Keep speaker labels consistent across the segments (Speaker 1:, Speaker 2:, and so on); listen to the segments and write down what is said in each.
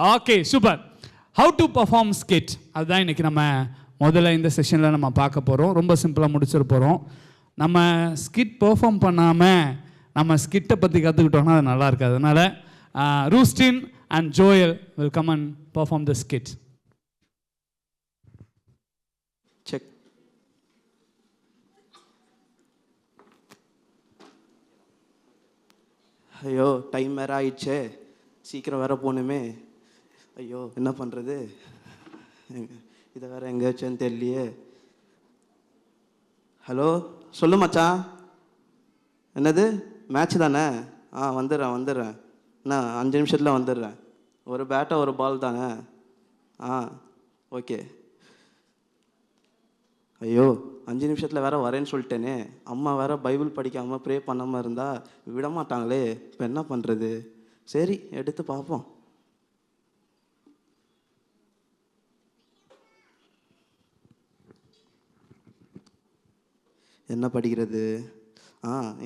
Speaker 1: Okay, super. How to perform skid, அதுதான் இன்றைக்கி நம்ம முதல்ல இந்த செஷனில் நம்ம பார்க்க போகிறோம். ரொம்ப சிம்பிளாக முடிச்சிட போகிறோம். நம்ம ஸ்கிட் பெர்ஃபார்ம் பண்ணாமல் நம்ம ஸ்கிட்டை பற்றி கற்றுக்கிட்டோம்னா அது நல்லா இருக்காது. அதனால் Rustin and Joel will come and perform the skit.
Speaker 2: Check. ஐயோ, டைம் வேறு ஆயிடுச்சே, சீக்கிரம் வேறு போகணுமே. ஐயோ, என்ன பண்ணுறது? இதை வேறு எங்கே வச்சேன்னு தெரியலையே. ஹலோ, சொல்லு மச்சான். என்னது, மேட்ச் தானே? வந்துடுறேன். நான் 5 நிமிஷத்தில் வந்துடுறேன். ஒரு பேட்டை ஒரு பால் தானே? ஓகே. ஐயோ, 5 நிமிஷத்தில் வேறு வரேன்னு சொல்லிட்டேனே. அம்மா வேறு பைபிள் படிக்காமல் ப்ரே பண்ணாமல் இருந்தால் விட மாட்டாங்களே. இப்போ என்ன பண்ணுறது? சரி, எடுத்து பார்ப்போம். என்ன படிக்கிறது?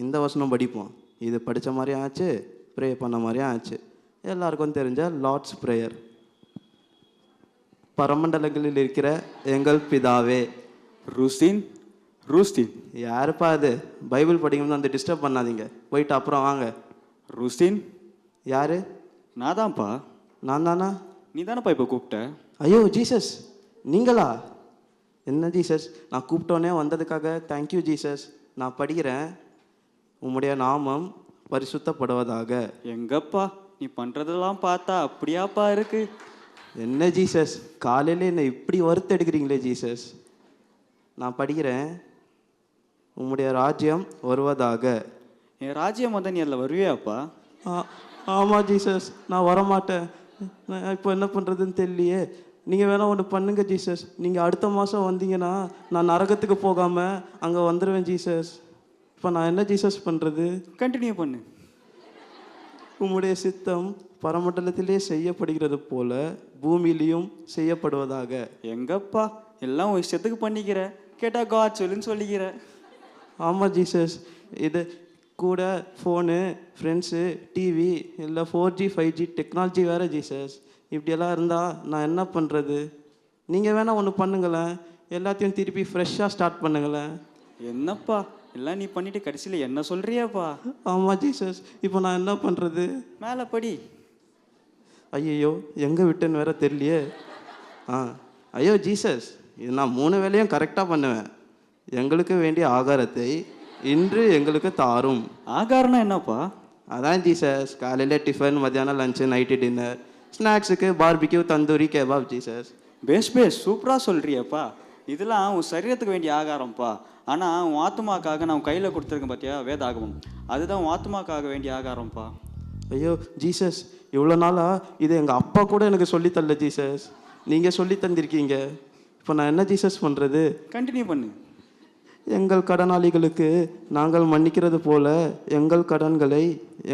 Speaker 2: இந்த வசனம் படிப்போம். இது படித்த மாதிரியும் ஆச்சு, ப்ரே பண்ண மாதிரியும் ஆச்சு. எல்லாருக்கும் தெரிஞ்ச லார்ட்ஸ் ப்ரேயர். பரமண்டலங்களில் இருக்கிற எங்கள் பிதாவே.
Speaker 3: ரூஸ்டின்
Speaker 2: யாருப்பா அது? பைபிள் படிக்கும்போது அந்த டிஸ்டர்ப் பண்ணாதீங்க, போயிட்டு அப்புறம் வாங்க.
Speaker 3: ரூஸ்டின்
Speaker 2: யாரு?
Speaker 3: நான் தான்ப்பா.
Speaker 2: நான் தானா?
Speaker 3: நீ தானப்பா இப்போ கூப்பிட்ட?
Speaker 2: ஐயோ ஜீசஸ், நீங்களா? என்ன ஜீசஸ், நான் கூப்பிட்டோன்னே வந்ததுக்காக தேங்க்யூ ஜீசஸ். நான் படிக்கிறேன். உம்முடைய நாமம் பரிசுத்தப்படுவதாக.
Speaker 3: எங்கப்பா, நீ பண்ணுறதெல்லாம் பார்த்தா அப்படியாப்பா இருக்கு.
Speaker 2: என்ன ஜீசஸ், காலையில் என்னை இப்படி வறுத்து எடுக்கிறீங்களே ஜீசஸ். நான் படிக்கிறேன். உம்முடைய ராஜ்யம் வருவதாக.
Speaker 3: என் ராஜ்யம் வந்தால் நீ அதில் வருவியாப்பா?
Speaker 2: ஆமாம் ஜீசஸ், நான் வரமாட்டேன். நான் இப்போ என்ன பண்ணுறதுன்னு தெரியலையே. நீங்கள் வேணால் ஒன்று பண்ணுங்க ஜீசஸ். நீங்கள் அடுத்த மாதம் வந்தீங்கன்னா நான் நரகத்துக்கு போகாமல் அங்கே வந்துடுவேன் ஜீசஸ். இப்போ நான் என்ன ஜீசஸ் பண்ணுறது?
Speaker 3: கண்டினியூ பண்ணு.
Speaker 2: உம்முடைய சித்தம் பரமண்டலத்திலே செய்யப்படுகிறது போல பூமியிலையும் செய்யப்படுவதாக.
Speaker 3: எங்கப்பா, எல்லாம் ஒரு இஷ்டத்துக்கு பண்ணிக்கிற. கேட்டால் காட் சொல்லுன்னு சொல்லிக்கிற.
Speaker 2: ஆமாம் ஜீசஸ், இது கூட ஃபோனு, ஃப்ரெண்ட்ஸு, டிவி, இல்லை 4G 5G டெக்னாலஜி வேறு ஜீசஸ். இப்படியெல்லாம் இருந்தால் நான் என்ன பண்ணுறது? நீங்கள் வேணால் ஒன்று பண்ணுங்களேன், எல்லாத்தையும் திருப்பி ஃப்ரெஷ்ஷாக ஸ்டார்ட் பண்ணுங்களேன்.
Speaker 3: என்னப்பா, எல்லாம் நீ பண்ணிட்டு கடைசியில் என்ன சொல்கிறியாப்பா?
Speaker 2: ஆமாம் ஜீசஸ், இப்போ நான் என்ன பண்ணுறது?
Speaker 3: மேலே படி.
Speaker 2: ஐயோ, எங்கே விட்டேன்னு வேற தெரியலையே. ஐயோ ஜீசஸ், இது நான் 3 வேளையும் கரெக்டாக பண்ணுவேன். எங்களுக்கு வேண்டிய ஆகாரத்தை இன்று எங்களுக்கு தாரும்.
Speaker 3: ஆகாரம்னா என்னப்பா?
Speaker 2: அதான் ஜீசஸ், காலையில் டிஃபன், மத்தியானம் லஞ்சு, நைட்டு டின்னர், ஸ்நாக்ஸுக்கு பார்பிக்யூ, தந்தூரி, கெபாப் ஜீசஸ்.
Speaker 3: பேஸ் சூப்பராக சொல்கிறியப்பா. இதெல்லாம் உன் சரீரத்துக்கு வேண்டிய ஆகாரம்ப்பா. ஆனால் உன் ஆத்மாக்காக நான் கையில் கொடுத்துருக்கேன் பார்த்தியா, வேதாகமம், அதுதான் உன் ஆத்மாக்காக வேண்டிய ஆகாரம்ப்பா.
Speaker 2: ஐயோ ஜீசஸ், இவ்வளோ நாளாக இது எங்கள் அப்பா கூட எனக்கு சொல்லித்தரல ஜீசஸ். நீங்கள் சொல்லி தந்திருக்கீங்க. இப்போ நான் என்ன ஜீசஸ் பண்ணுறது?
Speaker 3: கண்டினியூ பண்ணு.
Speaker 2: எங்கள் கடனாளிகளுக்கு நாங்கள் மன்னிக்கிறது போல எங்கள் கடன்களை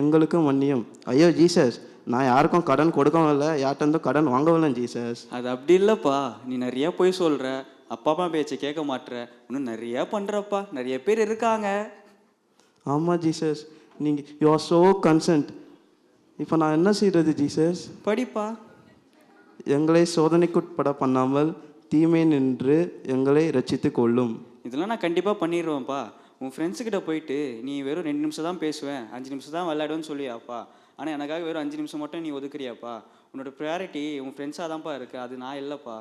Speaker 2: எங்களுக்கு மன்னியும். ஐயோ ஜீசஸ், நான் யாருக்கும் கடன் கொடுக்கவும் இல்லை, யார்கிட்ட கடன் வாங்கவும் இல்லை ஜீசஸ்.
Speaker 3: அது அப்படி இல்லைப்பா. நீ நிறையா போய் சொல்கிற, அப்பா அம்மா பேச்சை கேட்க மாட்டுற, இன்னும் நிறையா பண்ணுறப்பா. நிறைய பேர் இருக்காங்க.
Speaker 2: ஆமாம் ஜீசஸ், நீங்கள் யூ ஆர் ஸோ கன்சன்ட். இப்போ நான் என்ன செய்கிறது ஜீசஸ்?
Speaker 3: படிப்பா.
Speaker 2: எங்களை சோதனைக்குட்பட பண்ணாமல் தீமை நின்று எங்களை ரட்சித்து கொள்ளும்.
Speaker 3: இதெல்லாம் நான் கண்டிப்பாக பண்ணிடுவேன்ப்பா. உன் ஃப்ரெண்ட்ஸுக்கிட்ட போயிட்டு நீ வெறும் 2 நிமிஷம் தான் பேசுவேன், 5 நிமிஷம் தான் விளையாடுவேன்னு சொல்லியாப்பா. ஆனால் எனக்காக வெறும் 5 நிமிஷம் மட்டும் நீ ஒதுக்குறியாப்பா. உன்னோட ப்ரையாரிட்டி உன் ஃப்ரெண்ட்ஸாக தான்ப்பா இருக்குது, அது நான் இல்லைப்பா.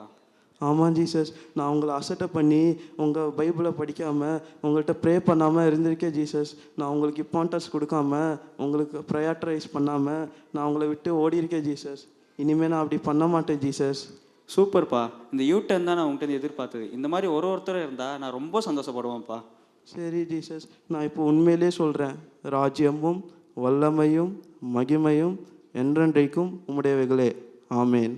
Speaker 2: ஆமாம் ஜீசஸ், நான் உங்களை அசட்டை பண்ணி உங்கள் பைபிளை படிக்காமல் உங்கள்கிட்ட ப்ரே பண்ணாமல் இருந்திருக்கேன் ஜீசஸ். நான் உங்களுக்கு இம்பார்ட்டன்ஸ் கொடுக்காம, உங்களுக்கு ப்ரையாரிட்டைஸ் பண்ணாமல் நான் உங்களை விட்டு ஓடி இருக்கேன் ஜீசஸ். இனிமேல் நான் அப்படி பண்ண மாட்டேன் ஜீசஸ்.
Speaker 3: சூப்பர்ப்பா. இந்த யூ-டர்ன் தான் நான் உங்கள்கிட்ட எதிர்பார்த்தது. இந்த மாதிரி ஒருத்தர் இருந்தால் நான் ரொம்ப சந்தோஷப்படுவேன்ப்பா.
Speaker 2: சரி ஜீசஸ், நான் இப்போ உண்மையிலே சொல்கிறேன். ராஜ்யமும் வல்லமையும் மகிமையும் என்றென்றைக்கும் உம்முடையவைகளே. ஆமேன்.